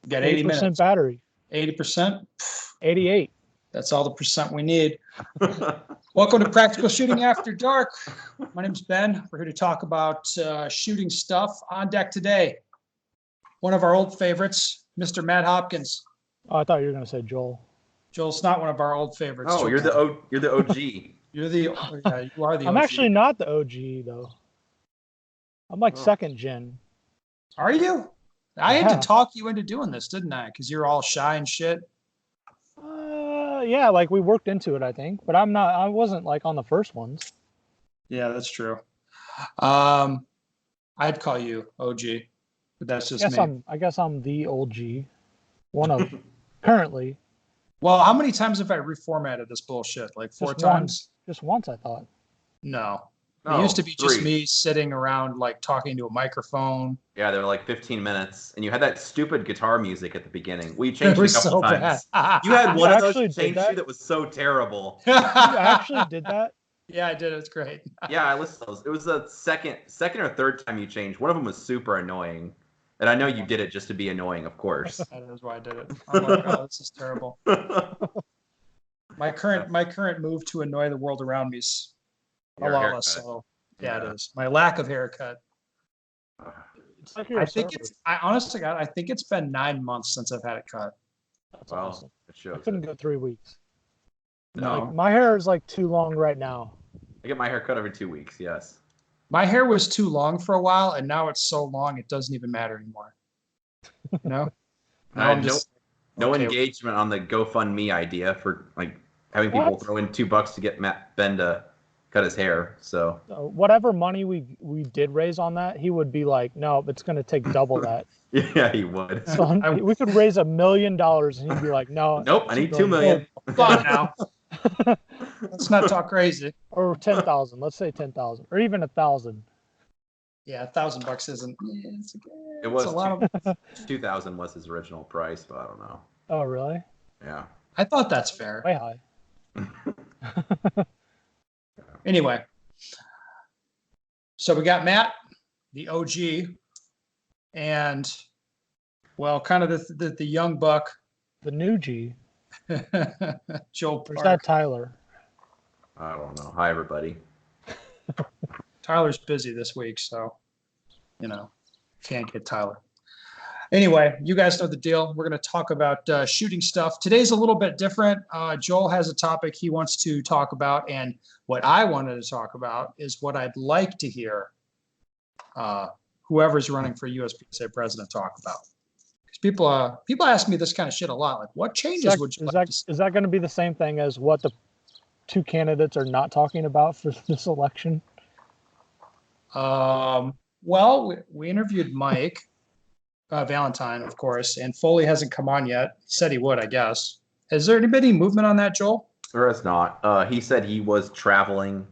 We got 80 8% minutes. battery. 80%. 88. That's all the percent we need. Welcome to Practical Shooting After Dark. My name's Ben. We're here to talk about shooting stuff. On deck today, one of our old favorites, Mr. Matt Hopkins. Oh, I thought you were going to say Joel. Joel's not one of our old favorites. Oh, you're the OG. You're the you are the I'm OG. actually not the OG though. I'm like second gen. Are you? I had to talk you into doing this, didn't I? Because you're all shy and shit. Yeah, like we worked into it, I think, but I wasn't like on the first ones. Yeah, that's true. I'd call you OG, but that's just me. I guess I'm the OG. One of currently. Well, how many times have I reformatted this bullshit? Like four times? Just once, I thought. No. It used to be just me sitting around, like talking to a microphone. Yeah, they were like 15 minutes, and you had that stupid guitar music at the beginning. We changed it a couple times. You had one of those change that was so terrible. You actually did that? Yeah, I did. It's great. Yeah, I listened to those. It was the second or third time you changed. One of them was super annoying, and I know you did it just to be annoying, of course. That is why I did it. I'm like, oh, this is terrible. My current move to annoy the world around me is a lot less so. Yeah, it is. My lack of haircut. It's like honestly, God, I think it's been 9 months since I've had it cut. That's awesome. It shows I couldn't go 3 weeks. No. Like, my hair is like too long right now. I get my hair cut every 2 weeks, yes. My hair was too long for a while, and now it's so long it doesn't even matter anymore. No? I had no engagement on the GoFundMe idea for like having people throw in $2 to get Ben to cut his hair. So whatever money we did raise on that, he would be like, no, it's going to take double that. Yeah, he would. So we could raise $1 million, and he'd be like, no. Nope, I need $2 million. Come on now. Let's not talk crazy. Or 10,000. Let's say 10,000, or even 1,000. Yeah, $1,000 isn't. It was a lot of. 2,000 was his original price, but I don't know. Oh, really? Yeah. I thought that's fair. Way high. Anyway, so we got Matt, the OG, and well, kind of the young buck, the new G. Joel Park. Where's that Tyler? I don't know. Hi, everybody. Tyler's busy this week, so can't get Tyler. Anyway, you guys know the deal. We're going to talk about shooting stuff. Today's a little bit different. Joel has a topic he wants to talk about, and what I wanted to talk about is what I'd like to hear whoever's running for USPSA president talk about. Because people ask me this kind of shit a lot. Like, what changes would you like to see? Is that going to be the same thing as what the two candidates are not talking about for this election? Well, we interviewed Mike. Valentine, of course, and Foley hasn't come on yet. He said he would, I guess. Is there any movement on that, Joel? There is not. He said he was traveling,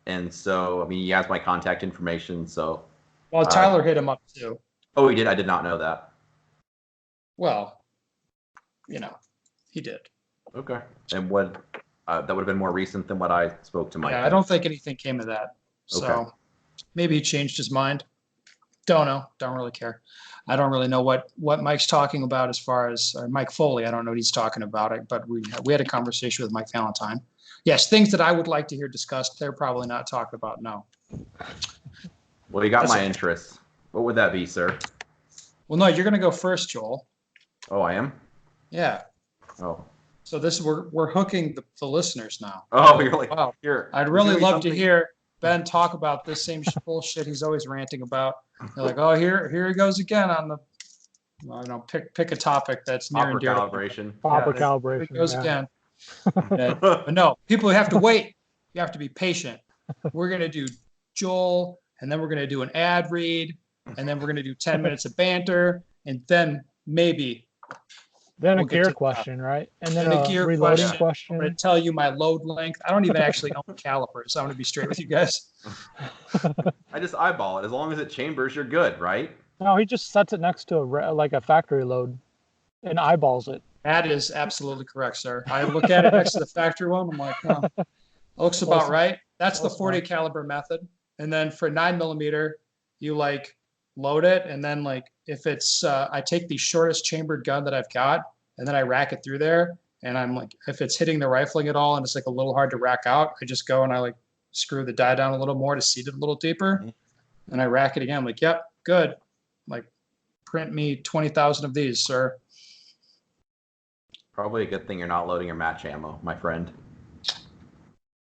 and so, I mean, he has my contact information, so. Well, Tyler hit him up, too. Oh, he did? I did not know that. Well, he did. Okay. And what, that would have been more recent than what I spoke to Mike. Yeah, I don't think anything came of that. So maybe he changed his mind. Don't know. Don't really care. I don't really know what Mike's talking about as far as Mike Foley. I don't know what he's talking about it, but we had a conversation with Mike Valentine. Yes, things that I would like to hear discussed. They're probably not talking about. No. Well, you got my interest. What would that be, sir? Well, no, you're going to go first, Joel. Oh, I am? Yeah. Oh. So we're hooking the listeners now. Oh, you're like, wow. I'd really love to hear Ben talk about this same bullshit he's always ranting about. They're like, oh, here he goes again on the, pick a topic that's near and dear. Calibration. Calibration. Here it goes again. But no, people have to wait. You have to be patient. We're going to do Joel, and then we're going to do an ad read, and then we're going to do 10 minutes of banter, and then maybe. Then a gear question, right? And then a gear reloading question. I'm going to tell you my load length. I don't even actually own calipers, so I'm going to be straight with you guys. I just eyeball it. As long as it chambers, you're good, right? No, he just sets it next to a factory load and eyeballs it. That is absolutely correct, sir. I look at it next to the factory one. I'm like, oh, looks about right. That's the 40 caliber method. And then for 9mm, you load it, and then like if it's I take the shortest chambered gun that I've got, and then I rack it through there, and I'm like, if it's hitting the rifling at all and it's like a little hard to rack out, I just go and I like screw the die down a little more to seat it a little deeper, and I rack it again. I'm like, yep, good. Like, print me 20,000 of these, sir. Probably a good thing you're not loading your match ammo, my friend.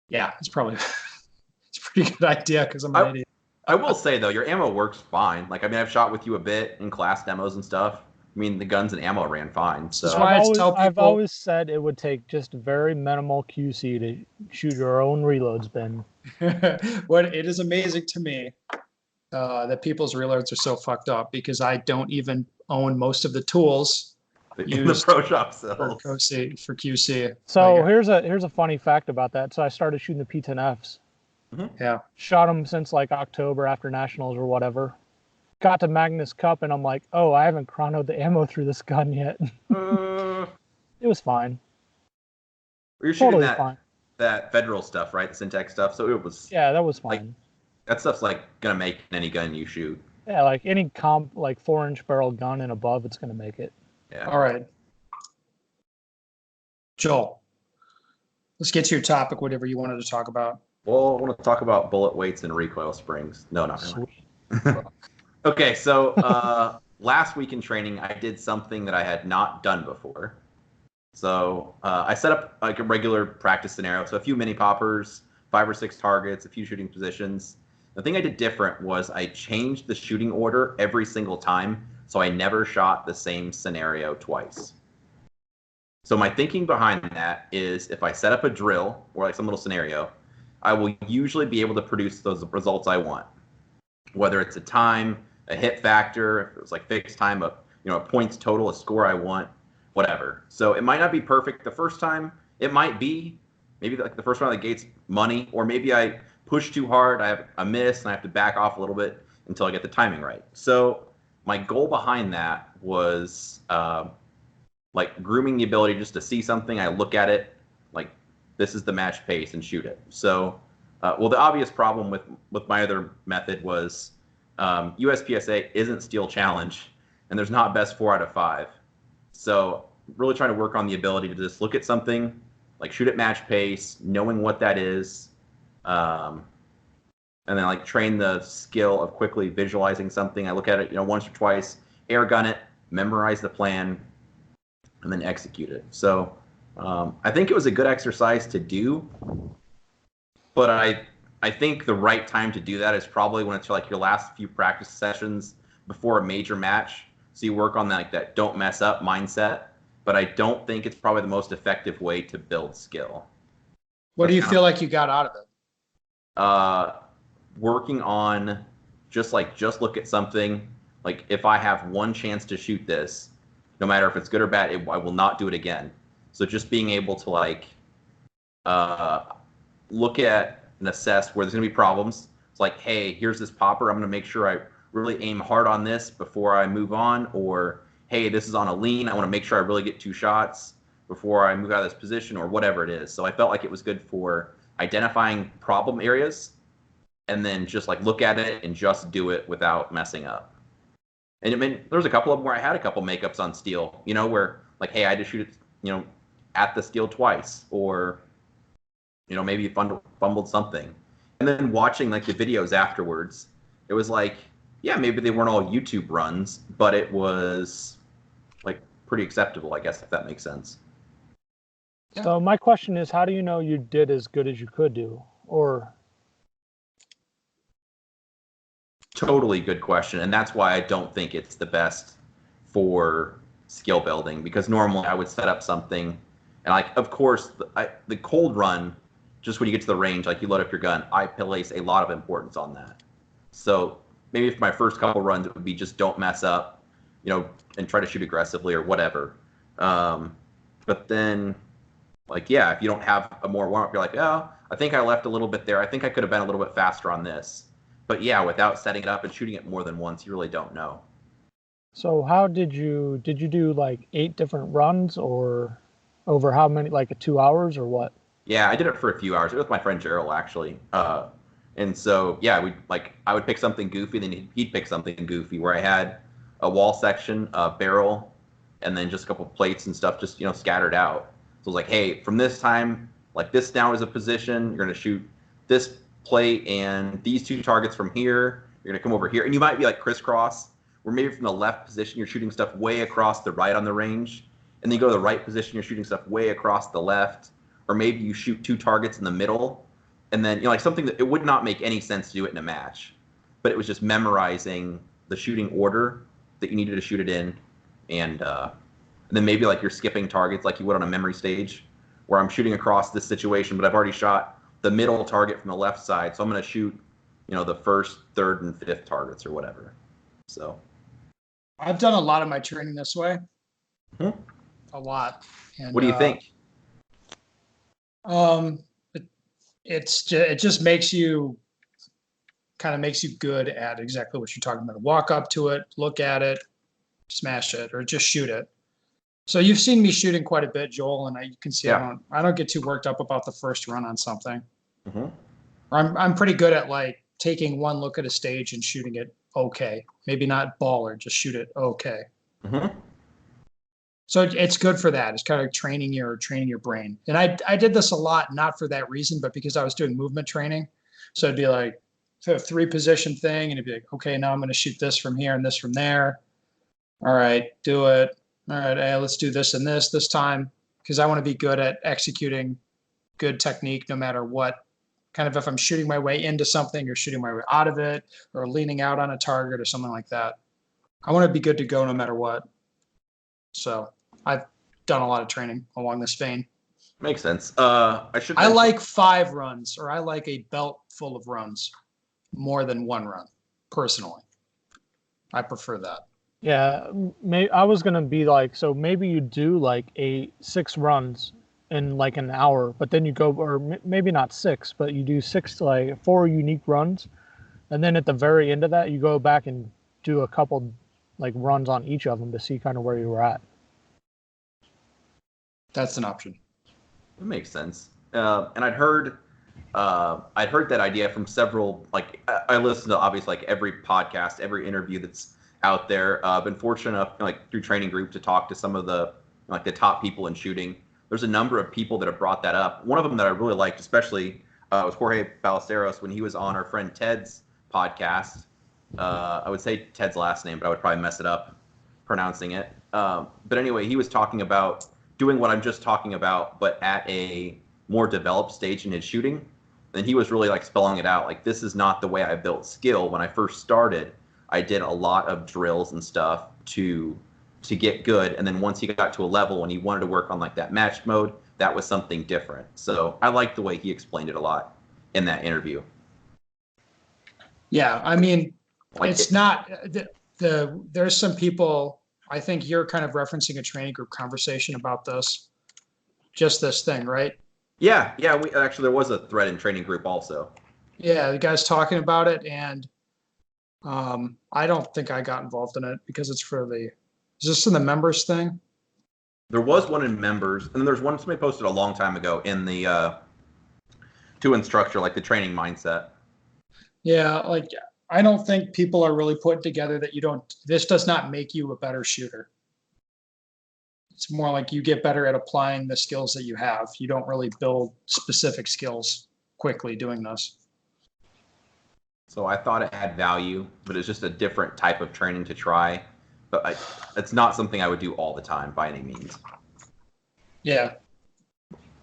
Yeah, it's probably it's a pretty good idea because I'm an idiot. I will say though, your ammo works fine. Like, I mean, I've shot with you a bit in class demos and stuff. I mean, the guns and ammo ran fine. So That's why I've always said it would take just very minimal QC to shoot your own reloads bin. What it is amazing to me that people's reloads are so fucked up because I don't even own most of the tools in the pro shop for cells. QC. So Like, here's a funny fact about that. So I started shooting the P10Fs. yeah. Shot them since like October after nationals or whatever. Got to Magnus Cup and I'm like, oh, I haven't chronoed the ammo through this gun yet. It was fine. You're shooting Totally fine. that federal stuff, right? The Syntax stuff. So it was. Yeah, that was fine. Like, that stuff's like gonna make any gun you shoot. Yeah, like any like 4-inch barrel gun and above, it's gonna make it. Yeah. All right. Joel, let's get to your topic, whatever you wanted to talk about. Well, I want to talk about bullet weights and recoil springs. No, not really. Okay, so last week in training, I did something that I had not done before. So I set up like a regular practice scenario. So a few mini poppers, 5 or 6 targets, a few shooting positions. The thing I did different was I changed the shooting order every single time, so I never shot the same scenario twice. So my thinking behind that is if I set up a drill or like some little scenario, I will usually be able to produce those results I want. Whether it's a time, a hit factor, if it was like fixed time, a points total, a score I want, whatever. So it might not be perfect the first time. It might be maybe like the first one out of the gate's money, or maybe I push too hard, I have a miss, and I have to back off a little bit until I get the timing right. So my goal behind that was like grooming the ability just to see something, I look at it, like this is the match pace and shoot it. So, well, the obvious problem with my other method was USPSA isn't Steel Challenge, and there's not best 4 out of 5. So really trying to work on the ability to just look at something, like shoot at match pace, knowing what that is, and then like train the skill of quickly visualizing something. I look at it, once or twice, air gun it, memorize the plan, and then execute it. So I think it was a good exercise to do, but I think the right time to do that is probably when it's like your last few practice sessions before a major match. So you work on that don't mess up mindset, but I don't think it's probably the most effective way to build skill. What do you feel like you got out of it? Working on just look at something. Like if I have one chance to shoot this, no matter if it's good or bad, I will not do it again. So just being able to look at and assess where there's going to be problems. It's like, hey, here's this popper. I'm going to make sure I really aim hard on this before I move on. Or, hey, this is on a lean. I want to make sure I really get 2 shots before I move out of this position, or whatever it is. So I felt like it was good for identifying problem areas and then just look at it and just do it without messing up. And I mean, there was a couple of them where I had a couple makeups on steel, where hey, I had to shoot it, at the steel twice, or maybe fumbled something. And then watching the videos afterwards, it was yeah, maybe they weren't all YouTube runs, but it was pretty acceptable, I guess, if that makes sense. Yeah. So my question is, how do you know you did as good as you could do? Or totally good question, and that's why I don't think it's the best for skill building, because normally I would set up something and of course the cold run, just when you get to the range, you load up your gun, I place a lot of importance on that. So maybe for my first couple runs, it would be just don't mess up, and try to shoot aggressively or whatever. But then, yeah, if you don't have a more warm-up, you're oh, I think I left a little bit there. I think I could have been a little bit faster on this. But yeah, without setting it up and shooting it more than once, you really don't know. So how did you do 8 different runs, or over how many, 2 hours or what? Yeah, I did it for a few hours. It was with my friend Gerald, actually. And so, yeah, I would pick something goofy, then he'd pick something goofy. Where I had a wall section, a barrel, and then just a couple plates and stuff, just scattered out. So it was like, hey, from this time, like this now is a position. You're gonna shoot this plate and these two targets from here. You're gonna come over here, and you might be like crisscross, where maybe from the left position you're shooting stuff way across the right on the range, and then you go to the right position, you're shooting stuff way across the left, or maybe you shoot two targets in the middle. And then, like something that it would not make any sense to do it in a match, but it was just memorizing the shooting order that you needed to shoot it in. And then maybe like you're skipping targets like you would on a memory stage, where I'm shooting across this situation, but I've already shot the middle target from the left side. So I'm going to shoot, the first, third, and fifth targets or whatever. So I've done a lot of my training this way. Mhm. A lot. And, what do you think? It just makes you good at exactly what you're talking about. Walk up to it, look at it, smash it, or just shoot it. So you've seen me shooting quite a bit, Joel, and you can see Yeah. I don't get too worked up about the first run on something. Mhm. I'm pretty good at like taking one look at a stage and shooting it okay. Maybe not baller, just shoot it okay. Mhm. So it's good for that. It's kind of training your brain. And I did this a lot, not for that reason, but because I was doing movement training. So it'd be like a 3-position thing, and it'd be like, okay, now I'm going to shoot this from here and this from there. All right, do it. All right, hey, let's do this and this time, because I want to be good at executing good technique no matter what. Kind of if I'm shooting my way into something or shooting my way out of it or leaning out on a target or something like that. I want to be good to go no matter what. So I've done a lot of training along this vein. Makes sense. I like 5 runs, or I like a belt full of runs more than 1 run, personally. I prefer that. Yeah, I was gonna be like, so maybe you do like 6 runs in like an hour, but then you go, or maybe not 6, but you do 6, like 4 unique runs, and then at the very end of that, you go back and do a couple like runs on each of them to see kind of where you were at. That's an option. It makes sense. And I'd heard that idea from several. Like I listen to obviously like every podcast, every interview that's out there. I've been fortunate enough, like through training group, to talk to some of the top people in shooting. There's a number of people that have brought that up. One of them that I really liked, especially, was Jorge Ballesteros when he was on our friend Ted's podcast. I would say Ted's last name, but I would probably mess it up pronouncing it. But anyway, he was talking about doing what I'm just talking about, but at a more developed stage in his shooting. And he was really like spelling it out. Like, this is not the way I built skill. When I first started, I did a lot of drills and stuff to get good. And then once he got to a level when he wanted to work on like that match mode, that was something different. So I like the way he explained it a lot in that interview. Yeah, I mean, Like it's not there's some people, I think you're kind of referencing a training group conversation about this, just this thing, right? Yeah. We actually, there was a thread in training group also. Yeah, the guy's talking about it, and I don't think I got involved in it because it's for the, is this in the members thing? There was one in members, and then there's one somebody posted a long time ago in the to instructor, like the training mindset. Yeah, like I don't think people are really putting together that this does not make you a better shooter. It's more like you get better at applying the skills that you have. You don't really build specific skills quickly doing this. So I thought it had value, but it's just a different type of training to try. But it's not something I would do all the time by any means. Yeah.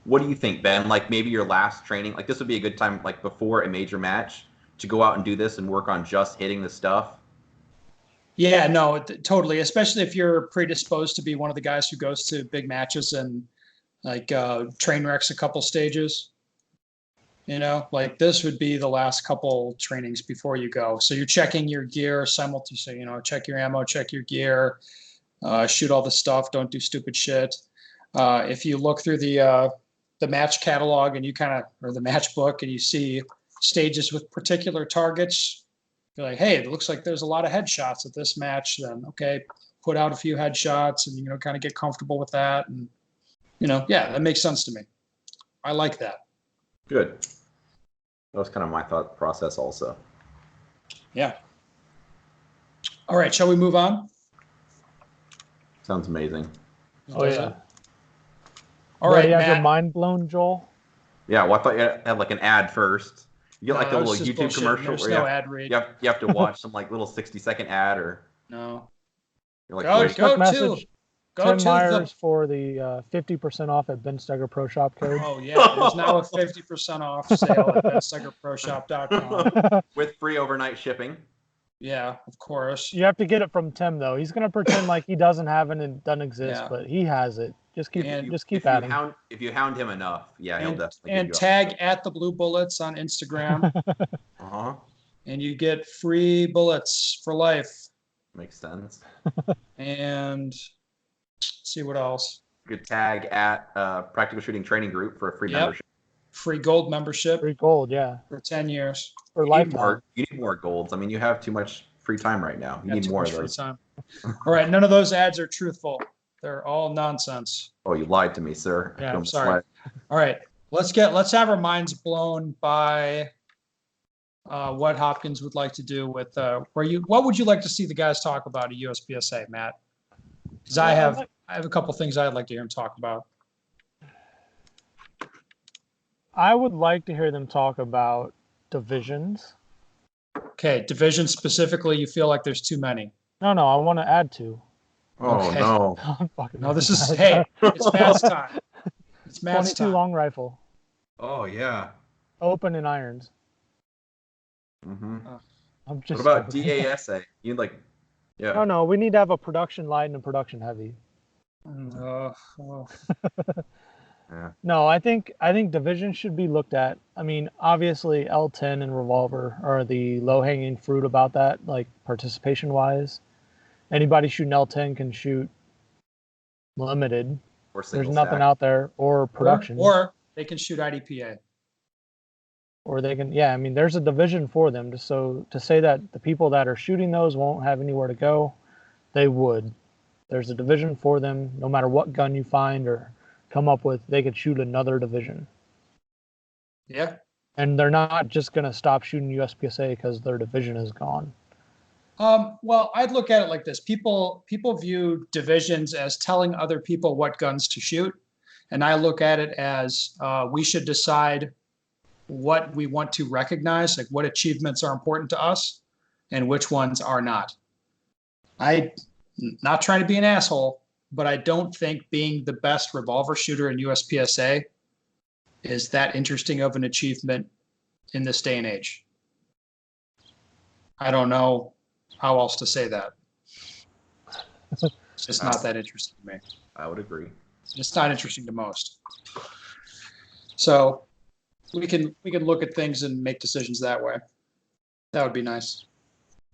What do you think, Ben? Like maybe your last training, like this would be a good time, like before a major match, to go out and do this and work on just hitting the stuff. Yeah, no, totally. Especially if you're predisposed to be one of the guys who goes to big matches and like train wrecks a couple stages. Like this would be the last couple trainings before you go. So you're checking your gear simultaneously, check your ammo, check your gear, shoot all the stuff. Don't do stupid shit. If you look through the match catalog and or the match book, and you see stages with particular targets, you're like, hey, it looks like there's a lot of headshots at this match. Then okay, put out a few headshots and kind of get comfortable with that. And yeah, that makes sense to me. I like that. Good. That was kind of my thought process also. Yeah. All right, shall we move on? Sounds amazing. Oh Does yeah. it? All right, You have your Matt. mind blown, Joel? Yeah, well, I thought you had like an ad first. You get No, like a that was little just YouTube bullshit. commercial There's where no ad read. you have to watch some like little 60-second ad, or No. you're like, Go, wait, Quick go message. to go Tim to Myers the. for the 50% off at Ben Steger Pro Shop code. Oh yeah, there's now a 50% off sale at benstegerproshop.com. with free overnight shipping. Yeah, of course. You have to get it from Tim though. He's gonna pretend like he doesn't have it and doesn't exist, Yeah. but he has it. Just keep And adding. If you hound him enough, yeah, he'll And, definitely and give you tag at the Blue Bullets on Instagram, Uh-huh. and you get free bullets for life. Makes sense. And let's see what else. You could tag at Practical Shooting Training Group for a free Yep. membership. Free gold membership Free gold, yeah. for 10 years. For You lifetime. need more golds. I mean, you have too much free time right now. You Got need too more much of free those. time. All right, none of those ads are truthful. They're all nonsense. Oh, you lied to me, sir. Yeah, Feel I'm sorry. misled. All right, let's have our minds blown by what Hopkins would like to do with what would you like to see the guys talk about at USPSA, Matt? Because I have a couple things I'd like to hear him talk about. I would like to hear them talk about divisions. Okay, division specifically, you feel like there's too many. No, I want to add two. Oh, Okay. no. I'm fucking No, this is hey, it's Matt's time. It's Matt's 22 time. long rifle, Oh, yeah. open and irons. Mm-hmm. I'm just. What about joking. DASA? You like, yeah. No, we need to have a production light and a production heavy. Oh. Yeah. No, I think divisions should be looked at. I mean, obviously L10 and revolver are the low-hanging fruit about that, like participation-wise. Anybody shooting L10 can shoot limited. Or There's single nothing stack. out there, or production, Or they can shoot IDPA. or they can. Yeah, I mean, there's a division for them. So to say that the people that are shooting those won't have anywhere to go, they would. There's a division for them. No matter what gun you find or come up with, they could shoot another division. Yeah. And they're not just going to stop shooting USPSA because their division is gone. Well, I'd look at it like this. People view divisions as telling other people what guns to shoot. And I look at it as we should decide what we want to recognize, like what achievements are important to us and which ones are not. I'm not trying to be an asshole, but I don't think being the best revolver shooter in USPSA is that interesting of an achievement in this day and age. I don't know how else to say that. It's just not that interesting to me. I would agree. It's not interesting to most. So we can look at things and make decisions that way. That would be nice.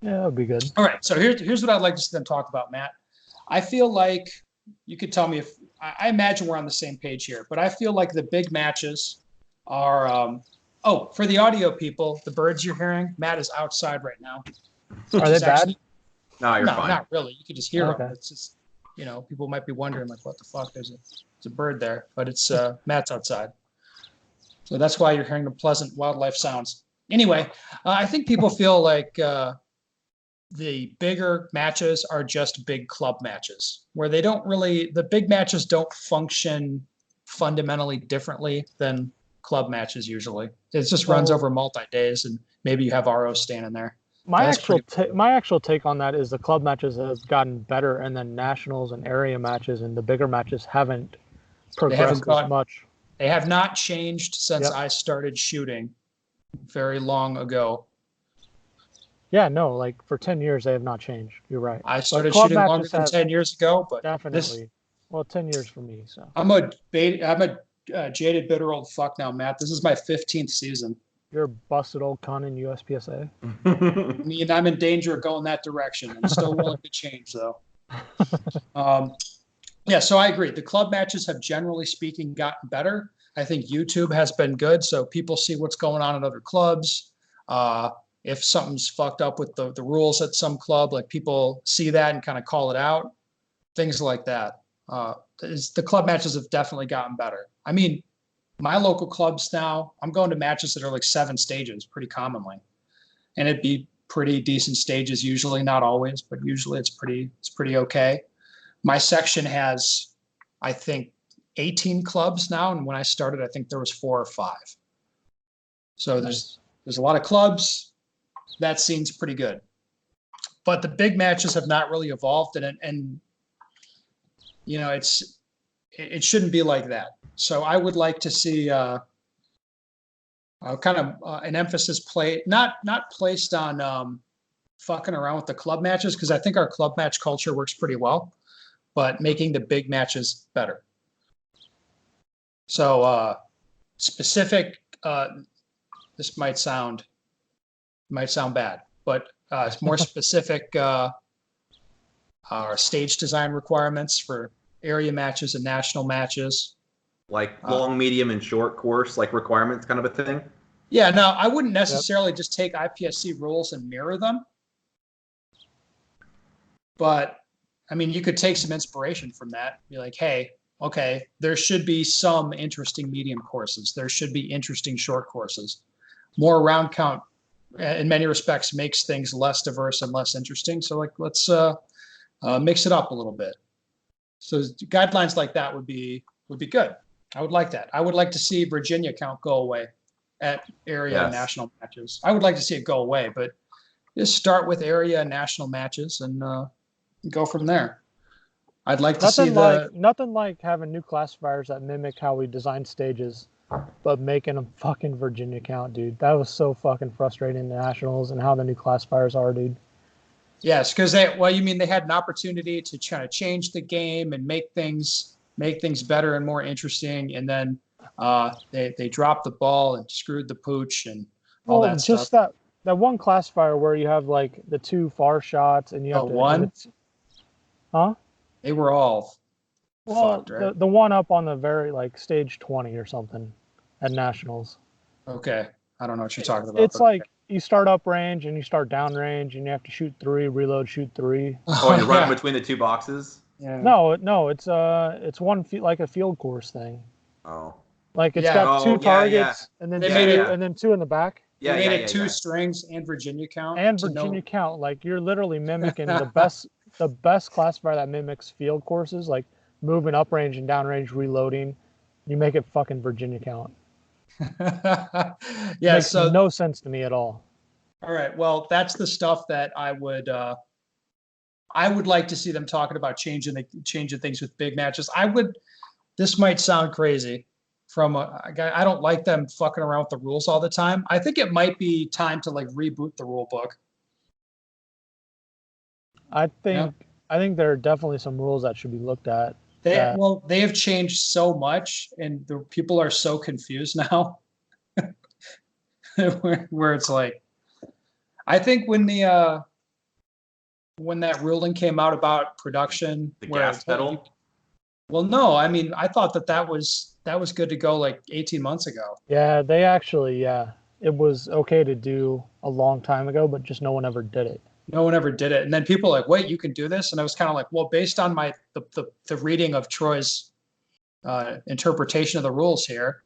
Yeah, that would be good. All right. So here's what I'd like to see them talk about, Matt. I feel like you could tell me if I imagine we're on the same page here, but I feel like the big matches are for the audio people, the birds you're hearing, Matt is outside right now. Are they bad? No, you're No, fine. not really. You can just hear Okay. them. It's just, people might be wondering like, what the fuck? There's a bird there, but it's Matt's outside. So that's why you're hearing the pleasant wildlife sounds. Anyway, I think people feel like the bigger matches are just big club matches where the big matches don't function fundamentally differently than club matches usually. It just runs over multi-days and maybe you have ROs standing there. My That's actual take on that is the club matches have gotten better, and then nationals and area matches and the bigger matches haven't progressed as much. They have not changed since Yep. I started shooting very long ago. Yeah, no, like for 10 years they have not changed. You're right. I started club shooting longer matches than have 10 years ago, but Definitely. Well, 10 years for me. So I'm a jaded, bitter old fuck now, Matt. This is my 15th season. you're a busted old cunt in USPSA. I mean, I'm in danger of going that direction. I'm still willing to change, though. Yeah, so I agree. The club matches have, generally speaking, gotten better. I think YouTube has been good, so people see what's going on in other clubs. If something's fucked up with the rules at some club, like people see that and kind of call it out. Things like that. The club matches have definitely gotten better. I mean, my local clubs now, I'm going to matches that are like 7 stages pretty commonly. And it'd be pretty decent stages usually, not always, but usually it's pretty okay. My section has, I think, 18 clubs now, and when I started, I think there was 4 or 5. So there's a lot of clubs. That scene's pretty good. But the big matches have not really evolved, and you know, it shouldn't be like that. So I would like to see kind of an emphasis not placed on fucking around with the club matches, because I think our club match culture works pretty well, but making the big matches better. So specific, this might sound bad, but it's more specific stage design requirements for area matches and national matches. Like long, medium, and short course, like requirements kind of a thing? Yeah, no, I wouldn't necessarily just take IPSC rules and mirror them. But, I mean, you could take some inspiration from that. Be like, hey, okay, there should be some interesting medium courses. There should be interesting short courses. More round count, in many respects, makes things less diverse and less interesting. So, like, let's mix it up a little bit. So guidelines like that would be good. I would like that. I would like to see Virginia count go away at area and national matches. I would like to see it go away, but just start with area and national matches and go from there. I'd like to see nothing like having new classifiers that mimic how we design stages, but making them fucking Virginia count, dude. That was so fucking frustrating in the nationals and how the new classifiers are, dude. Yes, because you mean they had an opportunity to try to change the game and make things better and more interesting, and then they dropped the ball and screwed the pooch and all that stuff. Just that one classifier where you have like the 2 far shots and you have one. Huh? They were all fucked, right? The one up on the very like stage 20 or something at nationals. Okay, I don't know what you're talking about. It's like you start up range and you start down range and you have to shoot 3, reload, shoot 3. Oh, and you're running between the 2 boxes? Yeah. No, it's one like a field course thing. Oh. Like it's got 2 targets and then and then 2 in the back. Yeah, they made it 2 strings and Virginia count. And Virginia count. Like you're literally mimicking the best classifier that mimics field courses, like moving up range and down range, reloading. You make it fucking Virginia count. Yeah, makes no sense to me at all. All right, well, that's the stuff that I would like to see them talking about changing things with big matches. This might sound crazy from a guy. I don't like them fucking around with the rules all the time. I think it might be time to like reboot the rule book. I think there are definitely some rules that should be looked at. They have changed so much, and the people are so confused now. where it's like, I think when that ruling came out about production, the gas pedal. Well, no, I mean, I thought that was good to go like 18 months ago. Yeah, they actually, it was okay to do a long time ago, but just no one ever did it. No one ever did it. And then people are like, wait, you can do this? And I was kind of like, well, based on the reading of Troy's interpretation of the rules here,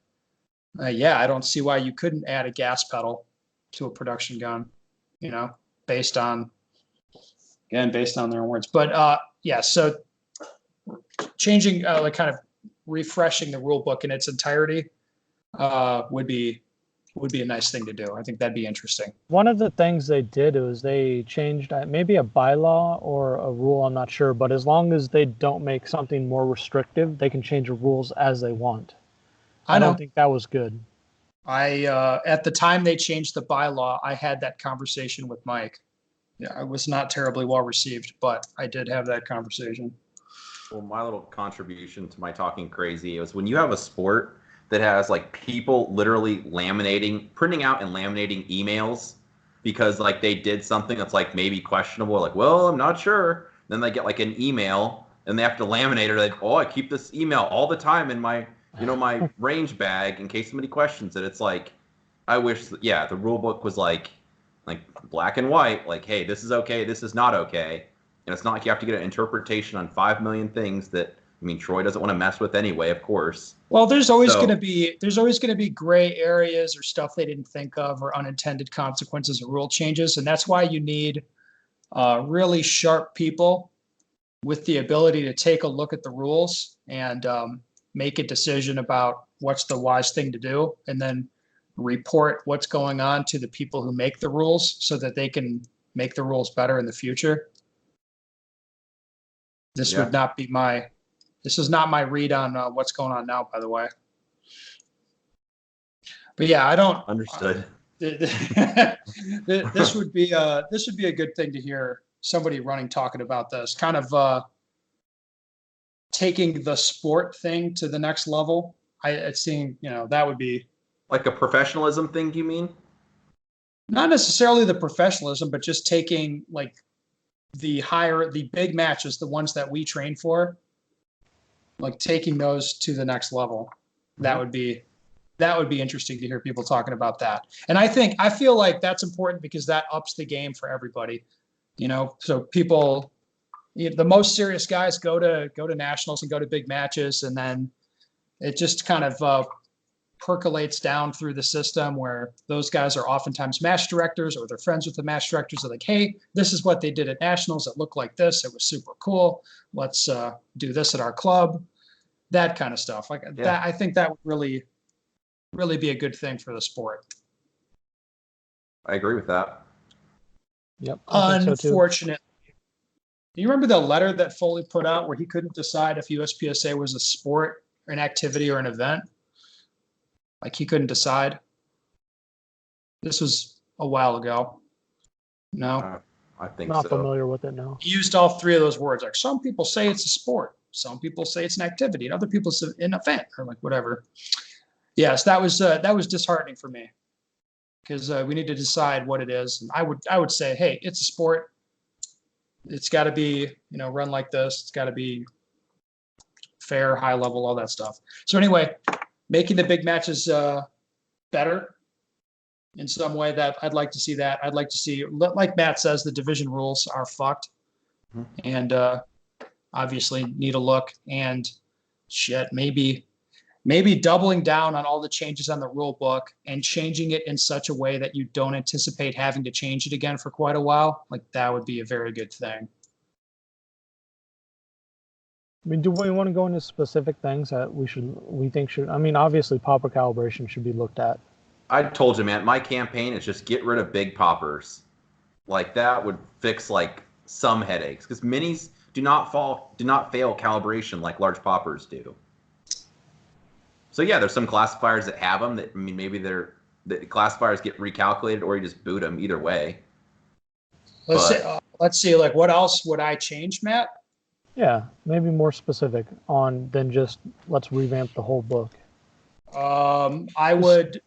I don't see why you couldn't add a gas pedal to a production gun, based on their own words. But so changing, like kind of refreshing the rule book in its entirety would be a nice thing to do. I think that'd be interesting. One of the things they did was they changed maybe a bylaw or a rule, I'm not sure, but as long as they don't make something more restrictive, they can change the rules as they want. I don't think that was good. At the time they changed the bylaw, I had that conversation with Mike. Yeah, it was not terribly well received, but I did have that conversation. Well, my little contribution to my talking crazy is when you have a sport that has like people literally printing out and laminating emails because like they did something that's like maybe questionable, like, well, I'm not sure. Then they get like an email and they have to laminate it. Like, oh, I keep this email all the time in my, my range bag in case somebody questions it. It's like, I wish, the rule book was like black and white, like, hey, this is okay, this is not okay. And it's not like you have to get an interpretation on 5 million things that I mean, Troy doesn't want to mess with anyway, of course. Well, there's always So- going to be gray areas or stuff they didn't think of or unintended consequences of rule changes, and that's why you need really sharp people with the ability to take a look at the rules and make a decision about what's the wise thing to do, and then report what's going on to the people who make the rules so that they can make the rules better in the future. This Yeah. would not be my, this is not my read on what's going on now, by the way. But yeah, I don't. Understood. This would be a good thing to hear somebody running talking about this, kind of taking the sport thing to the next level. It seemed, that would be Like a professionalism thing, you mean? not necessarily the professionalism, but just taking like the big matches, the ones that we train for, like taking those to the next level. That would be interesting to hear people talking about that. And I feel like that's important because that ups the game for everybody. So people, the most serious guys go to nationals and go to big matches, and then it just kind of percolates down through the system where those guys are oftentimes match directors or they're friends with the match directors. They're like, hey, this is what they did at nationals. It looked like this. It was super cool. Let's do this at our club. That kind of stuff. Like that, I think that would really be a good thing for the sport. I agree with that. Yep. I think so too. Unfortunately, do you remember the letter that Foley put out where he couldn't decide if USPSA was a sport, an activity, or an event? Like he couldn't decide. This was a while ago. No, I think Not so. familiar with it now. he used all three of those words. Like some people say it's a sport, some people say it's an activity, and other people say an event or like whatever. Yes, that was disheartening for me because we need to decide what it is. And I would say, hey, it's a sport. It's got to be run like this. It's got to be fair, high level, all that stuff. So anyway, making the big matches better in some way, that I'd like to see that. I'd like to see, like Matt says, the division rules are fucked, and obviously need a look. And shit, maybe doubling down on all the changes on the rule book and changing it in such a way that you don't anticipate having to change it again for quite a while. Like that would be a very good thing. I mean, do we want to go into specific things that we think should? I mean, obviously, popper calibration should be looked at. I told you, man, my campaign is just get rid of big poppers. Like that would fix like some headaches because minis do not fail calibration like large poppers do. So yeah, there's some classifiers that have them that, I mean, maybe the classifiers get recalculated or you just boot them either way. Let's see, like what else would I change, Matt? Yeah, maybe more specific on than just let's revamp the whole book. I would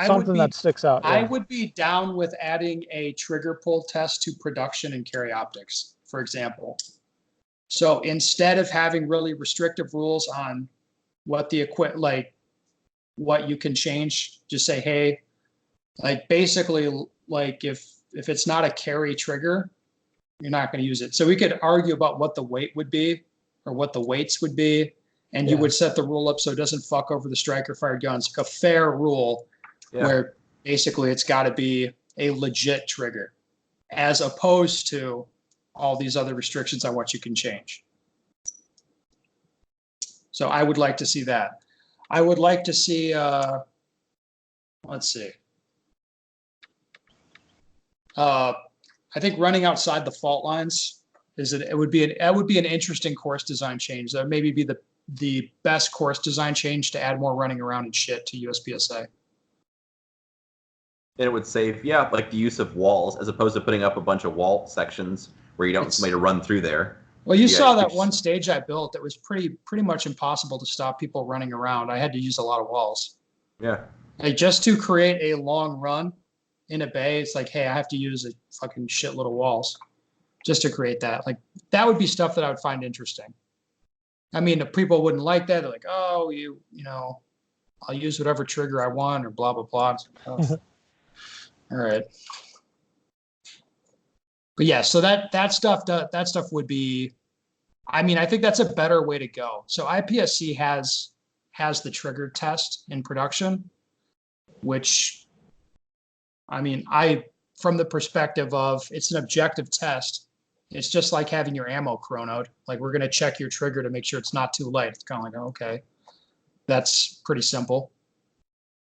Something that sticks out. I Yeah. would be down with adding a trigger pull test to production and carry optics, for example. So instead of having really restrictive rules on what what you can change, just say, hey, like basically, like if it's not a carry trigger, you're not going to use it. So we could argue about what the weight would be or what the weights would be, and you would set the rule up so it doesn't fuck over the striker fired guns. Like a fair rule where basically it's got to be a legit trigger as opposed to all these other restrictions on what you can change. So I would like to see that. I would like to see, let's see. I think running outside the fault lines it would be an interesting course design change. That would maybe be the best course design change to add more running around and shit to USPSA. And it would save, like the use of walls as opposed to putting up a bunch of wall sections where you don't want somebody to run through there. Well, you saw that one stage I built that was pretty much impossible to stop people running around. I had to use a lot of walls. Yeah. Like just to create a long run in a bay, it's like, hey, I have to use a fucking shitload of walls just to create that. Like that would be stuff that I would find interesting. I mean, the people wouldn't like that. They're like, oh, I'll use whatever trigger I want or blah, blah, blah. All right. But yeah, so that stuff would be I mean, I think that's a better way to go. So IPSC has the trigger test in production, which, I mean, from the perspective of it's an objective test, it's just like having your ammo chronoed. Like we're going to check your trigger to make sure it's not too light. It's kind of like, okay, that's pretty simple.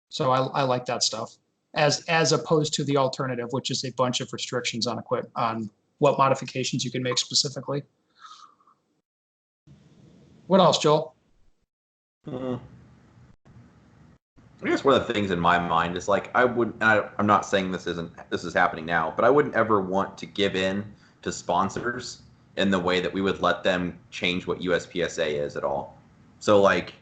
So I like that stuff as opposed to the alternative, which is a bunch of restrictions on what modifications you can make specifically. What else, Joel? I guess one of the things in my mind is like I'm not saying this is happening now, but I wouldn't ever want to give in to sponsors in the way that we would let them change what USPSA is at all. So like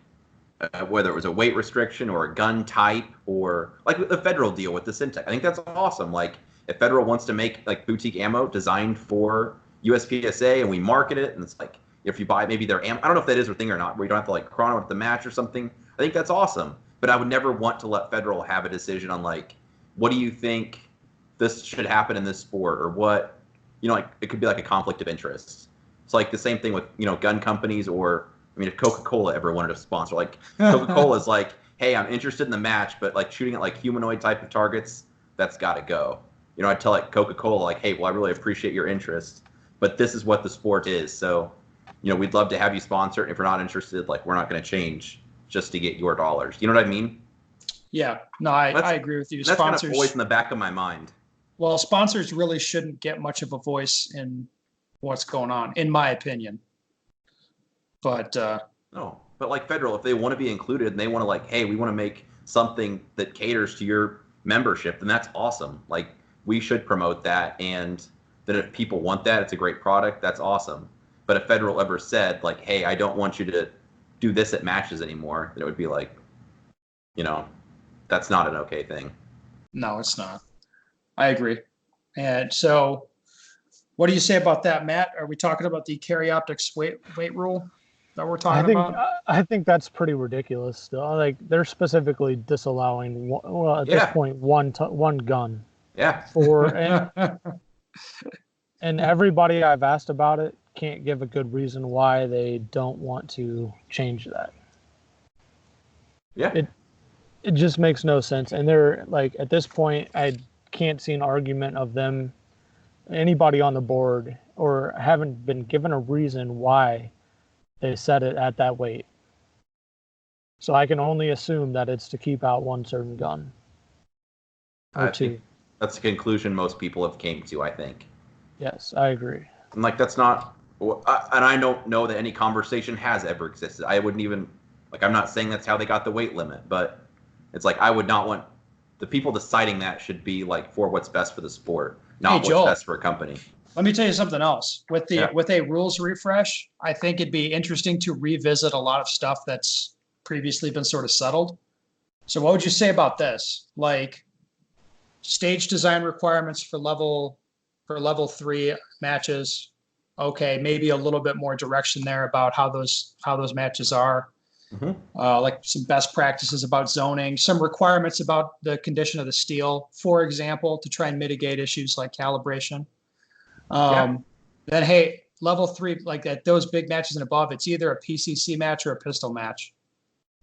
whether it was a weight restriction or a gun type or like the federal deal with the Syntec, I think that's awesome. Like if federal wants to make like boutique ammo designed for USPSA and we market it, and it's like if you buy maybe their ammo, I don't know if that is a thing or not, where you don't have to like chrono at the match or something. I think that's awesome. But I would never want to let federal have a decision on like, what do you think this should happen in this sport, or what, like it could be like a conflict of interest. It's like the same thing with gun companies, or I mean, if Coca-Cola ever wanted to sponsor, like Coca-Cola is like, hey, I'm interested in the match, but like shooting at like humanoid type of targets, that's got to go. I'd tell like Coca-Cola like, hey, well, I really appreciate your interest, but this is what the sport is, so we'd love to have you sponsor it. If you're not interested, like we're not going to change just to get your dollars. You know what I mean? Yeah, no, I agree with you. That's kind of always in the back of my mind. Well, sponsors really shouldn't get much of a voice in what's going on, in my opinion. But no, but like federal, if they want to be included and they want to like, hey, we want to make something that caters to your membership, then that's awesome. Like we should promote that, and then if people want that, it's a great product. That's awesome. But if federal ever said like, hey, I don't want you to do this at matches anymore, then it would be like, that's not an okay thing. No, it's not. I agree. And so what do you say about that, Matt? Are we talking about the carry optics weight rule that we're talking about? I think that's pretty ridiculous still. Like they're specifically disallowing this point one gun. Yeah. And everybody I've asked about it can't give a good reason why they don't want to change that. Yeah. It just makes no sense. And they're like, at this point, I can't see an argument of them, anybody on the board, or haven't been given a reason why they set it at that weight. So I can only assume that it's to keep out one certain gun. I think that's the conclusion most people have came to, I think. Yes, I agree. And like, that's not, and I don't know that any conversation has ever existed. I wouldn't even, like, I'm not saying that's how they got the weight limit, but it's like, I would not want, the people deciding that should be like for what's best for the sport, not what's best for a company. Let me tell you something else. With a rules refresh, I think it'd be interesting to revisit a lot of stuff that's previously been sort of settled. So what would you say about this? Like stage design requirements for level 3 matches. Okay, maybe a little bit more direction there about how those matches are. Mm-hmm. Like some best practices about zoning, some requirements about the condition of the steel, for example, to try and mitigate issues like calibration. Then, hey, level 3, like at those big matches and above, it's either a PCC match or a pistol match.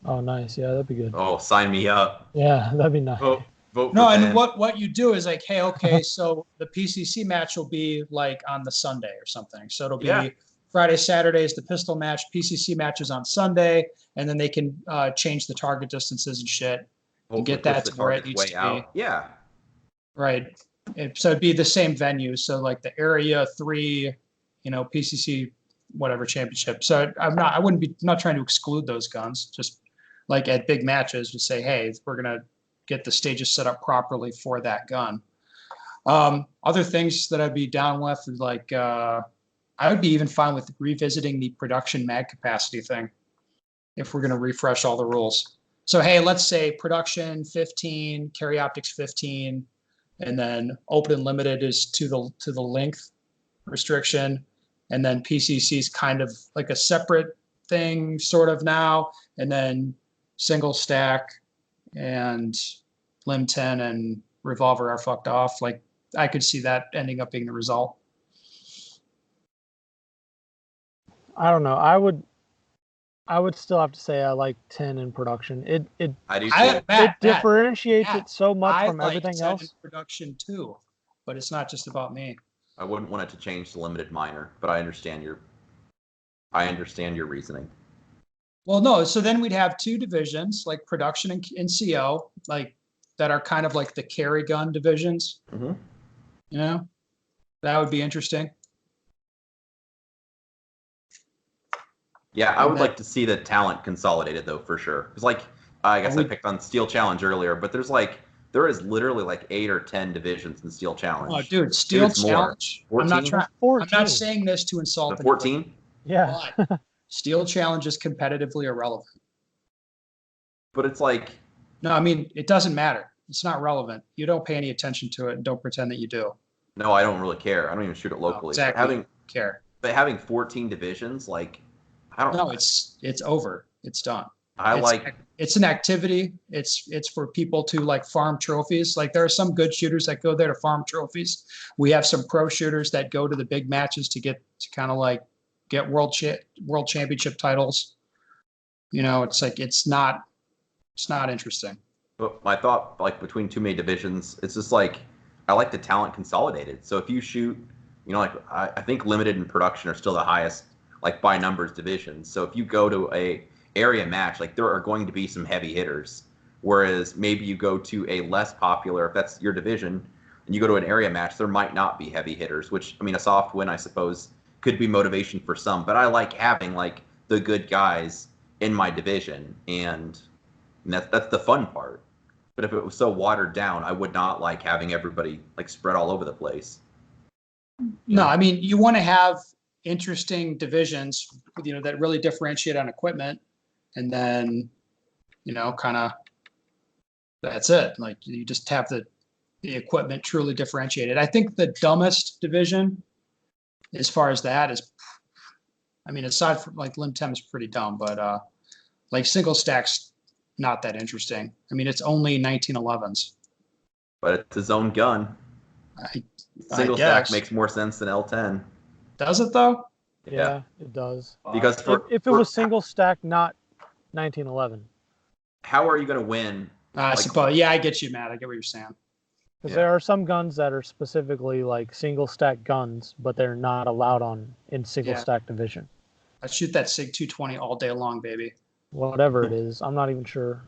Oh, nice. Yeah, that'd be good. Oh, sign me up. Yeah, that'd be nice. Vote no, and what you do is like, hey, okay, so the PCC match will be like on the Sunday or something. So it'll be Friday, Saturday is the pistol match, PCC matches on Sunday, and then they can change the target distances and shit and get that to where it needs to be. Yeah. Right. So it'd be the same venue. So like the Area 3, PCC, whatever championship. So I'm not trying to exclude those guns. Just like at big matches, just say, hey, we're gonna get the stages set up properly for that gun. Other things that I'd be down with is like I would be even fine with revisiting the production mag capacity thing if we're going to refresh all the rules. So, hey, let's say production 15, carry optics 15, and then open and limited is to the length restriction, and then PCC is kind of like a separate thing sort of now, and then single stack and limb 10 and revolver are fucked off. Like I could see that ending up being the result. I don't know. I would still have to say I like 10 in production. It I do too. Matt, differentiates Matt, it so much I from like everything 10 in else. production too, but it's not just about me. I wouldn't want it to change to limited minor, but I understand your reasoning. Well, no, so then we'd have two divisions, like production and CO, like that are kind of like the carry gun divisions. Mm-hmm. You know, that would be interesting. Yeah, I would like to see the talent consolidated though, for sure. Because like, I guess I picked on Steel Challenge earlier, but there is literally like 8 or 10 divisions in Steel Challenge. Oh, dude, Steel Challenge. I'm not 14. I'm not saying this to insult. The 14. Yeah. But Steel Challenge is competitively irrelevant. But it's like, no, I mean it doesn't matter. It's not relevant. You don't pay any attention to it, and don't pretend that you do. No, I don't really care. I don't even shoot it locally. Exactly. But having 14 divisions, like, I don't. No, it's over. It's done. It's an activity. It's for people to like farm trophies. Like there are some good shooters that go there to farm trophies. We have some pro shooters that go to the big matches to kind of like get world championship titles. You know, it's like it's not interesting. But my thought, like between too many divisions, it's just like I like the talent consolidated. So if you shoot, like I think limited and production are still the highest, like by numbers divisions. So if you go to a area match, like there are going to be some heavy hitters. Whereas maybe you go to a less popular, if that's your division, and you go to an area match, there might not be heavy hitters. Which I mean, a soft win, I suppose, could be motivation for some. But I like having like the good guys in my division, and that's the fun part. But if it was so watered down, I would not like having everybody like spread all over the place. No, I mean you want to have interesting divisions, that really differentiate on equipment, and then, kind of that's it. Like you just have the equipment truly differentiated. I think the dumbest division, as far as that is, I mean, aside from like Lim Tem is pretty dumb, but like single stacks, not that interesting. I mean, it's only 1911s. But it's his own gun. Single stack makes more sense than L10. Does it though? Yeah, it does. Because if it was single stack, not 1911. How are you going to win? I suppose. Yeah, I get you, Matt. I get what you're saying. Because there are some guns that are specifically like single stack guns, but they're not allowed in single stack division. I shoot that SIG 220 all day long, baby. Whatever it is, I'm not even sure.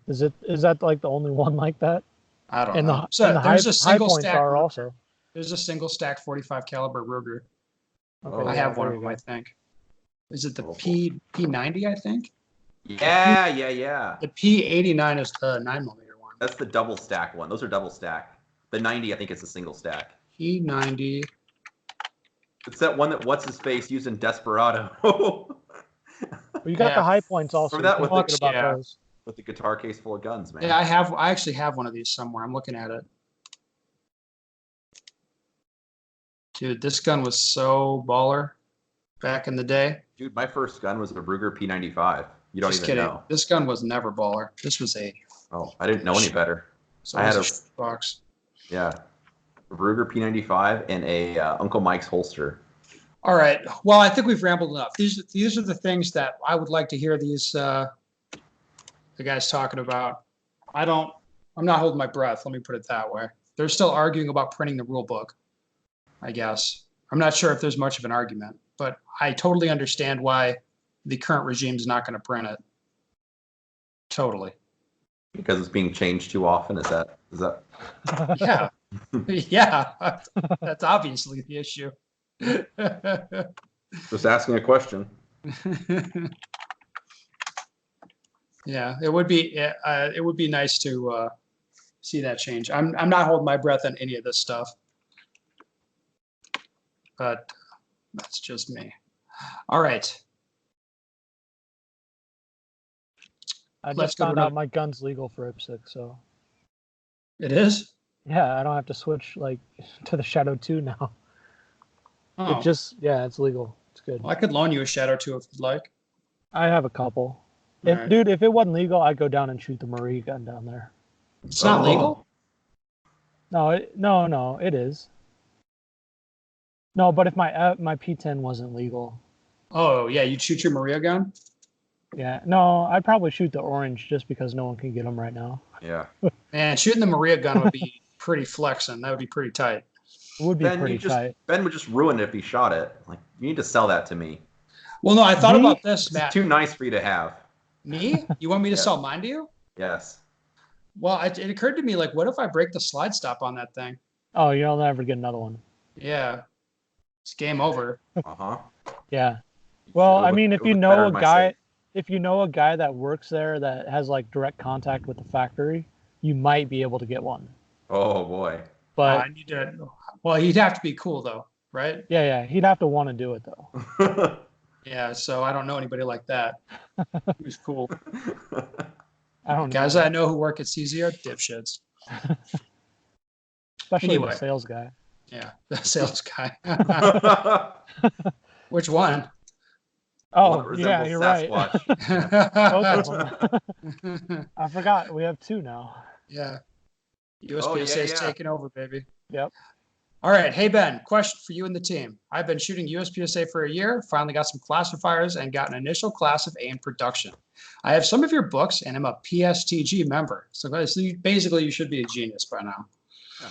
Is that like the only one like that? I don't know. There's a single stack. Also. There's a single stack 45 caliber Ruger. Okay, I have one of them, I think. Is it the P90? I think. Yeah. The P89 is the 9mm one. That's the double stack one. Those are double stack. The 90, I think, is a single stack. P90. It's that one that what's his face used in Desperado. You got the high points also. That with those. With the guitar case full of guns, man. Yeah, I actually have one of these somewhere. I'm looking at it. Dude, this gun was so baller back in the day. Dude, my first gun was a Ruger P95. You don't even know. This gun was never baller. This was I didn't know any better. So I had a box. Yeah. A Ruger P95 and a Uncle Mike's holster. All right. Well, I think we've rambled enough. These are the things that I would like to hear the guys talking about. I'm not holding my breath. Let me put it that way. They're still arguing about printing the rule book, I guess. I'm not sure if there's much of an argument, but I totally understand why the current regime is not going to print it. Totally. Because it's being changed too often. Is that? Yeah. Yeah. That's obviously the issue. Just asking a question. Yeah, it would be nice to see that change. I'm not holding my breath on any of this stuff, but that's just me. All right. I just found out my gun's legal for IPSC, so. It is? Yeah, I don't have to switch to the Shadow 2 now. Oh. It's legal. It's good. Well, I could loan you a Shadow 2 if you'd like. I have a couple. Right. Dude, if it wasn't legal, I'd go down and shoot the Marie gun down there. It's not legal? No, it is. No, but if my P10 wasn't legal, Oh yeah, you'd shoot your Maria gun. Yeah, no, I'd probably shoot the orange just because no one can get them right now. Yeah. Man, shooting the Maria gun would be pretty flexing. That would be pretty tight. It would be pretty just tight. Ben would just ruin it if he shot it. Like you need to sell that to me. Well, no, I thought Me? about this, It's Matt. too nice for you to have. Me? You want me to Yeah. sell mine to you? Yes. Well, it occurred to me, like, what if I break the slide stop on that thing? Oh, you'll never get another one. Yeah, it's game over. Uh-huh. Yeah. Well, I mean, if you know a guy, safe. if you know a guy that works there that has like direct contact with the factory, you might be able to get one. Oh boy. But I need to. Well, he'd have to be cool though, right? yeah, he'd have to want to do it though. Yeah. So I don't know anybody like that. Who's cool? I don't Guys know. I know who work at CZ are dipshits. Especially Anyway. the sales guy. Yeah, the sales guy. Which one? Oh, One yeah, resembles you're right. Sasquatch. Both of them. I forgot. We have two now. Yeah. Oh, yeah, USPSA is yeah. taking over, baby. Yep. All right. Hey, Ben, question for you and the team. I've been shooting USPSA for a year, finally got some classifiers, and got an initial class of A in production. I have some of your books, and I'm a PSTG member. So basically, you should be a genius by now. Yeah.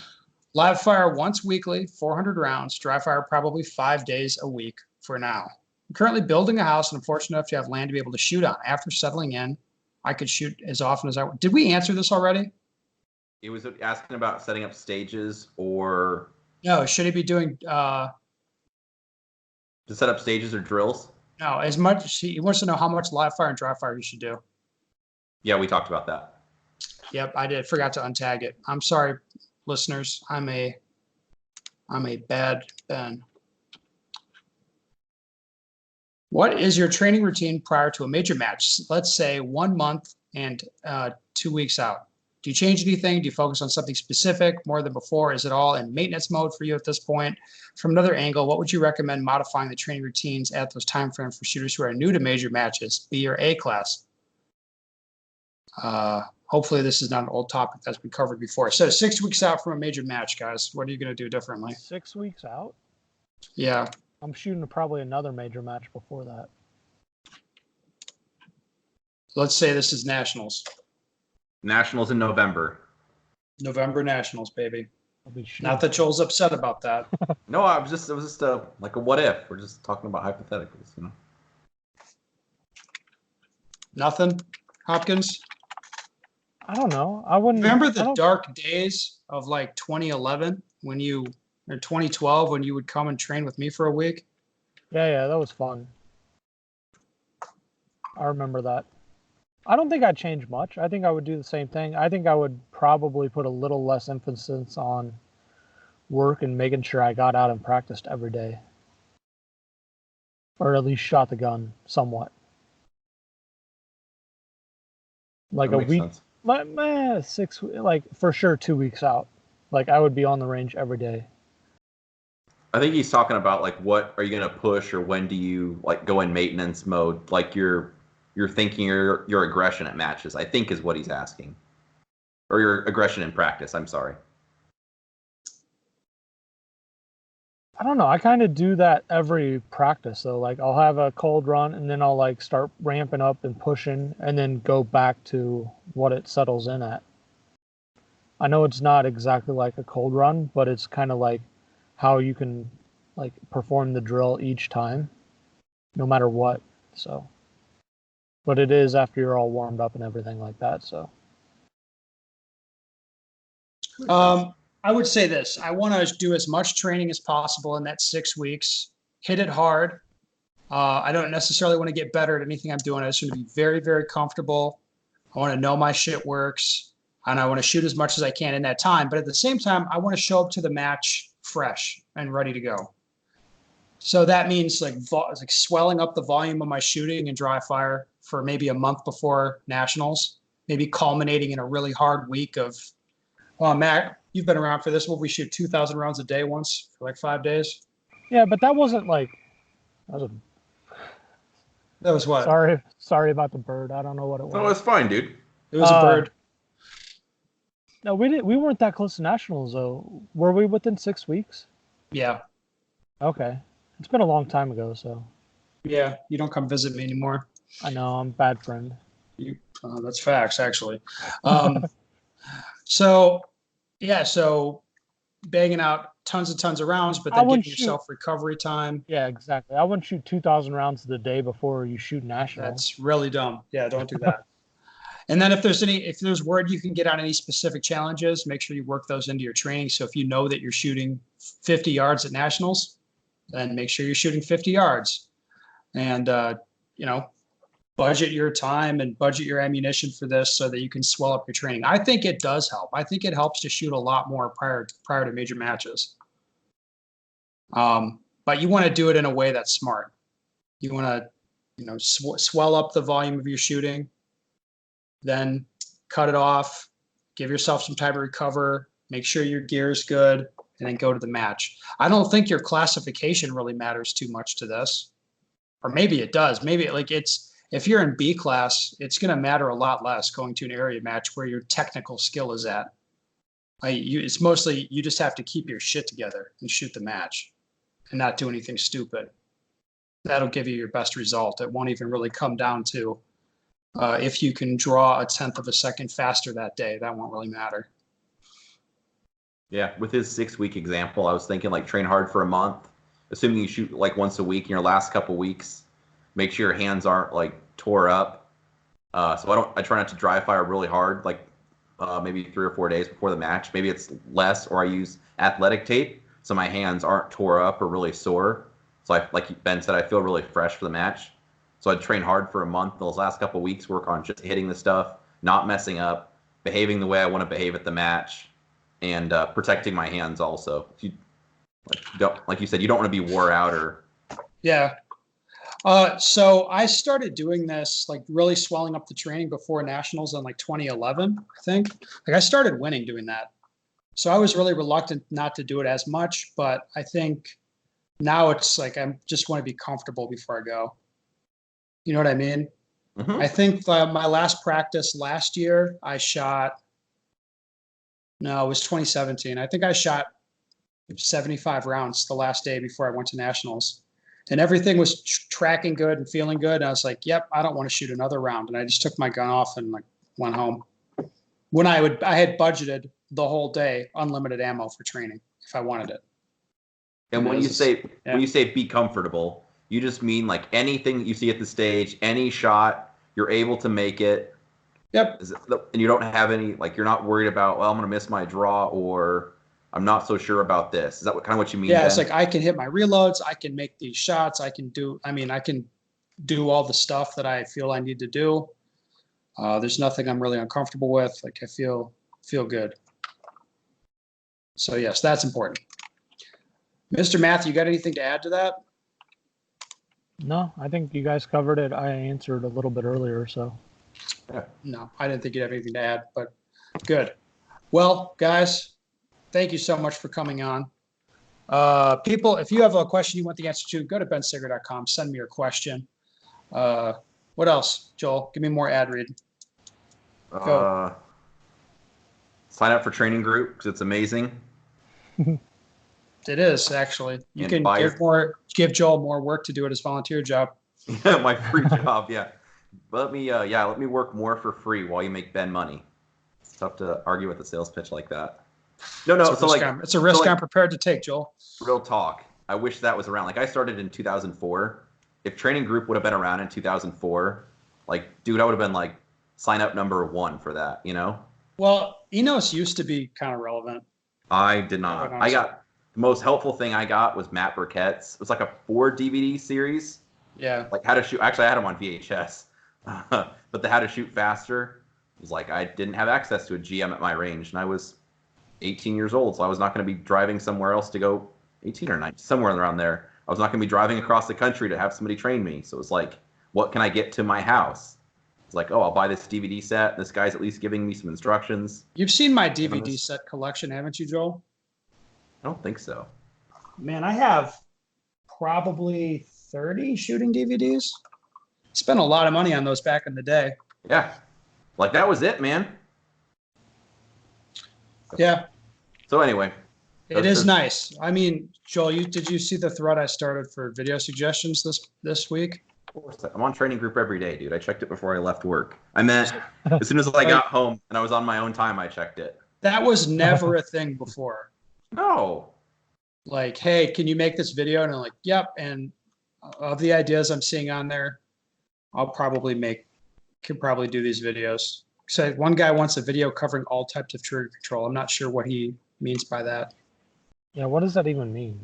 Live fire once weekly, 400 rounds, dry fire probably 5 days a week for now. I'm currently building a house, and I'm fortunate enough to have land to be able to shoot on. After settling in, I could shoot as often as I want. Did we answer this already? He was asking about setting up stages or No. Should he be doing to set up stages or drills. no, as much he wants to know how much live fire and dry fire you should do. Yeah, we talked about that. Yep, I did. Forgot to untag it. I'm sorry, listeners. I'm a bad Ben. What is your training routine prior to a major match? Let's say 1 month and 2 weeks out. Do you change anything? Do you focus on something specific more than before? Is it all in maintenance mode for you at this point? From another angle, what would you recommend modifying the training routines at those timeframes for shooters who are new to major matches, B or A class? Hopefully this is not an old topic that's been covered before. So 6 weeks out from a major match, guys, what are you going to do differently? 6 weeks out? Yeah. I'm shooting probably another major match before that. Let's say this is nationals. Nationals in November. November nationals, baby. I'll be shooting. Not that Joel's upset about that. No, it was just like a what if. We're just talking about hypotheticals, you know. Nothing, Hopkins? I don't know. I wouldn't Remember I the don't- dark days of like 2011 when you, or 2012 when you would come and train with me for a week? Yeah, that was fun. I remember that. I don't think I'd change much. I think I would do the same thing. I think I would probably put a little less emphasis on work and making sure I got out and practiced every day. Or at least shot the gun somewhat. Like That a makes week, sense. like for sure 2 weeks out. Like I would be on the range every day. I think he's talking about like what are you gonna push or when do you like go in maintenance mode? Like you're thinking your aggression at matches, I think is what he's asking. Or your aggression in practice, I'm sorry. I don't know. I kind of do that every practice though. Like I'll have a cold run and then I'll like start ramping up and pushing and then go back to what it settles in at. I know it's not exactly like a cold run, but it's kind of like how you can like perform the drill each time, no matter what. So, but it is after you're all warmed up and everything like that. So, I would say this. I want to do as much training as possible in that 6 weeks. Hit it hard. I don't necessarily want to get better at anything I'm doing. I just want to be very, very comfortable. I want to know my shit works. And I want to shoot as much as I can in that time. But at the same time, I want to show up to the match fresh and ready to go. So that means like swelling up the volume of my shooting and dry fire for maybe a month before nationals, maybe culminating in a really hard week of, well, Matt, you've been around for this. Will we shoot 2,000 rounds a day once for like 5 days? yeah, but that wasn't like, that That was what? sorry about the bird. I don't know what it was. No, it's fine, dude. It was a bird. No, we weren't that close to nationals though. Were we within 6 weeks? Yeah. Okay. It's been a long time ago, so. Yeah, you don't come visit me anymore. I know I'm a bad friend. That's facts, actually. Um, so yeah, so banging out tons and tons of rounds, but I then wouldn't giving shoot. yourself recovery time. Yeah, exactly. I wouldn't shoot 2,000 rounds the day before you shoot nationals. That's really dumb. Yeah, don't do that. And then if there's word you can get on any specific challenges, make sure you work those into your training. So if you know that you're shooting 50 yards at nationals, then make sure you're shooting 50 yards. And you know, budget your time and budget your ammunition for this so that you can swell up your training. I think it does help. I think it helps to shoot a lot more prior to major matches. But you want to do it in a way that's smart. You want to, swell up the volume of your shooting, then cut it off, give yourself some time to recover, make sure your gear is good, and then go to the match. I don't think your classification really matters too much to this, or maybe it does. Maybe if you're in B class, it's going to matter a lot less going to an area match where your technical skill is at. It's mostly you just have to keep your shit together and shoot the match and not do anything stupid. That'll give you your best result. It won't even really come down to if you can draw a tenth of a second faster that day. That won't really matter. Yeah, with his 6-week example, I was thinking like train hard for a month, assuming you shoot like once a week in your last couple weeks. Make sure your hands aren't like tore up. So I try not to dry fire really hard, like maybe 3 or 4 days before the match. Maybe it's less, or I use athletic tape so my hands aren't tore up or really sore. So like Ben said, I feel really fresh for the match. So I'd train hard for a month. Those last couple weeks, work on just hitting the stuff, not messing up, behaving the way I want to behave at the match, and protecting my hands also. If you like you said, you don't want to be wore out or. Yeah. So I started doing this, like really swelling up the training before nationals in like 2011, I think. Like I started winning doing that. So I was really reluctant not to do it as much, but I think now it's like I just want to be comfortable before I go. You know what I mean? Mm-hmm. I think my last practice last year, it was 2017. I think I shot 75 rounds the last day before I went to nationals. And everything was tracking good and feeling good. And I was like, yep, I don't want to shoot another round. And I just took my gun off and like went home. When I had budgeted the whole day, unlimited ammo for training if I wanted it. And when you say be comfortable, you just mean like anything that you see at the stage, any shot, you're able to make it. Yep. And you don't have any, like, you're not worried about, well, I'm going to miss my draw, or I'm not so sure about this. Is that what you mean? Yeah, Ben? it's like I can hit my reloads. I can make these shots. I can do all the stuff that I feel I need to do. There's nothing I'm really uncomfortable with. Like I feel good. So yes, that's important. Mr. Matthew, you got anything to add to that? No, I think you guys covered it. I answered a little bit earlier, so. Yeah. No, I didn't think you'd have anything to add, but good. Well, guys, thank you so much for coming on. People, if you have a question you want the answer to, go to bensigger.com, send me your question. What else, Joel? Give me more ad read. Go. Sign up for training group because it's amazing. It is, actually. You And can give Joel more work to do at his volunteer job. My free job, yeah. But let me work more for free while you make Ben money. It's tough to argue with a sales pitch like that. No. It's a risk I'm prepared to take, Joel. Real talk. I wish that was around. Like I started in 2004. If training group would have been around in 2004, like, dude, I would have been like sign up number 1 for that. You know? Well, Enos used to be kind of relevant. I did not. I got the most helpful thing I got was Matt Burkett's. It was like a 4 DVD series. Yeah. Like how to shoot. Actually, I had them on VHS. But the how to shoot faster was like I didn't have access to a GM at my range, and I was 18 years old, so I was not going to be driving somewhere else to go 18 or 19, somewhere around there. I was not going to be driving across the country to have somebody train me. So it was like, what can I get to my house? It's like, oh, I'll buy this DVD set. This guy's at least giving me some instructions. You've seen my DVD set collection, haven't you, Joel? I don't think so. Man, I have probably 30 shooting DVDs. Spent a lot of money on those back in the day. Yeah. Like that was it, man. Yeah. So anyway, It is nice. I mean, Joel, did you see the thread I started for video suggestions this week? Of course, I'm on training group every day, dude. I checked it before I left work. I meant as soon as I got home and I was on my own time, I checked it. That was never a thing before. No. Like, hey, can you make this video? And I'm like, yep. And of the ideas I'm seeing on there, I'll probably could probably do these videos. So one guy wants a video covering all types of trigger control. I'm not sure what he means by that. Yeah, what does that even mean?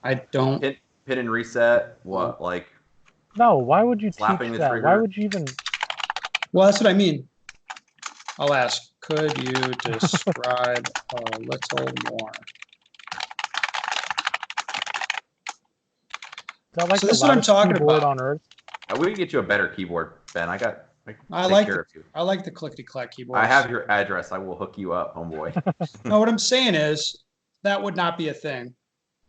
I don't. Pin and reset. What, like? No, why would you teach Slapping the that? trigger? Why would you even? Well, that's what I mean. I'll ask, could you describe a little more? Is that like So the this is what I'm loudest talking keyboard about. on earth? We can get you a better keyboard, Ben. I like care of you. I like the clickety-clack keyboard. I have your address. I will hook you up, homeboy. No, what I'm saying is that would not be a thing.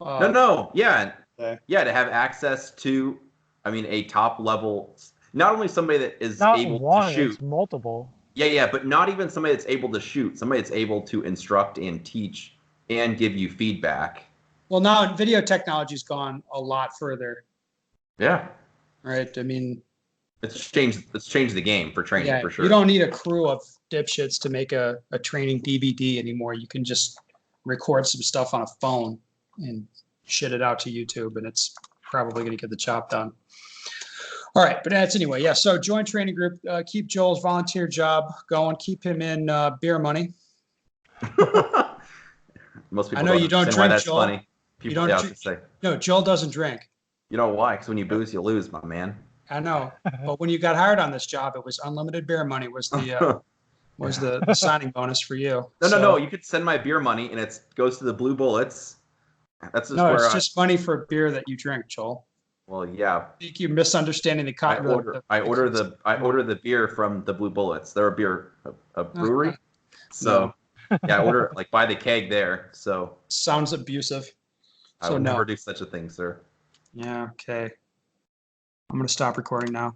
No. Yeah. Okay. Yeah, to have access to, I mean, a top level, not only somebody that is Not able one, to shoot. it's multiple. Yeah, but not even somebody that's able to shoot. Somebody that's able to instruct and teach and give you feedback. Well, now video technology's gone a lot further, Yeah. right? I mean, It's changed the game for training, yeah, for sure. you don't need a crew of dipshits to make a training DVD anymore. You can just record some stuff on a phone and shit it out to YouTube, and it's probably going to get the job done. All right, but that's anyway. Yeah, so join training group. Keep Joel's volunteer job going. Keep him in beer money. Most people I know you don't understand why drink, that's Joel. funny. People don't yeah, I was drink- gonna say, No, Joel doesn't drink. you know why? Because when you booze, you lose, my man. I know, but when you got hired on this job, it was unlimited beer money was the signing bonus for you. No. You could send my beer money, and it goes to the Blue Bullets. That's just No, where it's just money for beer that you drink, Joel. Well, yeah. I think you're misunderstanding the I concept. order the beer from the Blue Bullets. They're a brewery. So yeah, I order buy the keg there. So Sounds abusive. I would never do such a thing, sir. Yeah, okay. I'm gonna stop recording now.